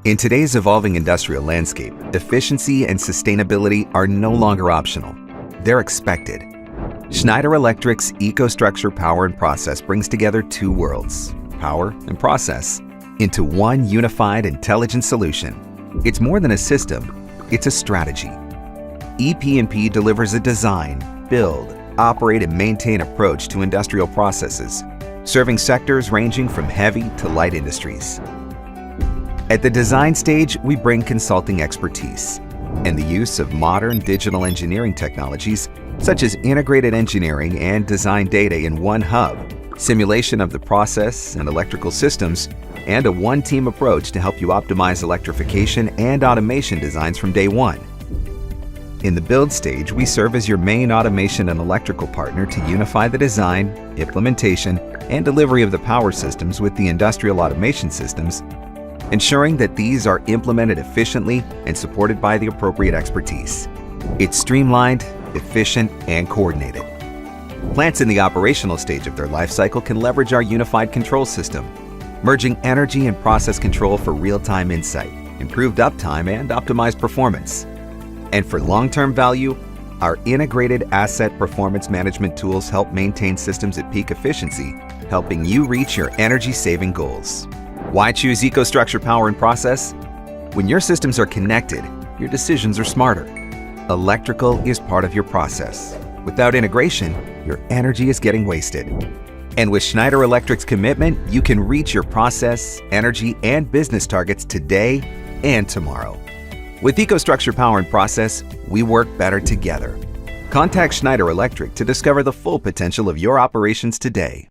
In today's evolving industrial landscape, efficiency and sustainability are no longer optional. They're expected. Schneider Electric's EcoStruxure Power and Process brings together two worlds, power and process, into one unified, intelligent solution. It's more than a system, it's a strategy. EP&P delivers a design, build, operate, and maintain approach to industrial processes, serving sectors ranging from heavy to light industries. At the design stage, we bring consulting expertise and the use of modern digital engineering technologies such as integrated engineering and design data in one hub, simulation of the process and electrical systems, and a one-team approach to help you optimize electrification and automation designs from day one. In the build stage, we serve as your main automation and electrical partner to unify the design, implementation, and delivery of the power systems with the industrial automation systems, ensuring that these are implemented efficiently and supported by the appropriate expertise. It's streamlined, efficient, and coordinated. Plants in the operational stage of their life cycle can leverage our unified control system, merging energy and process control for real-time insight, improved uptime, and optimized performance. And for long-term value, our integrated asset performance management tools help maintain systems at peak efficiency, helping you reach your energy-saving goals. Why choose EcoStruxure Power and Process? When your systems are connected, your decisions are smarter. Electrical is part of your process. Without integration, your energy is getting wasted. And with Schneider Electric's commitment, you can reach your process, energy, and business targets today and tomorrow. With EcoStruxure Power and Process, we work better together. Contact Schneider Electric to discover the full potential of your operations today.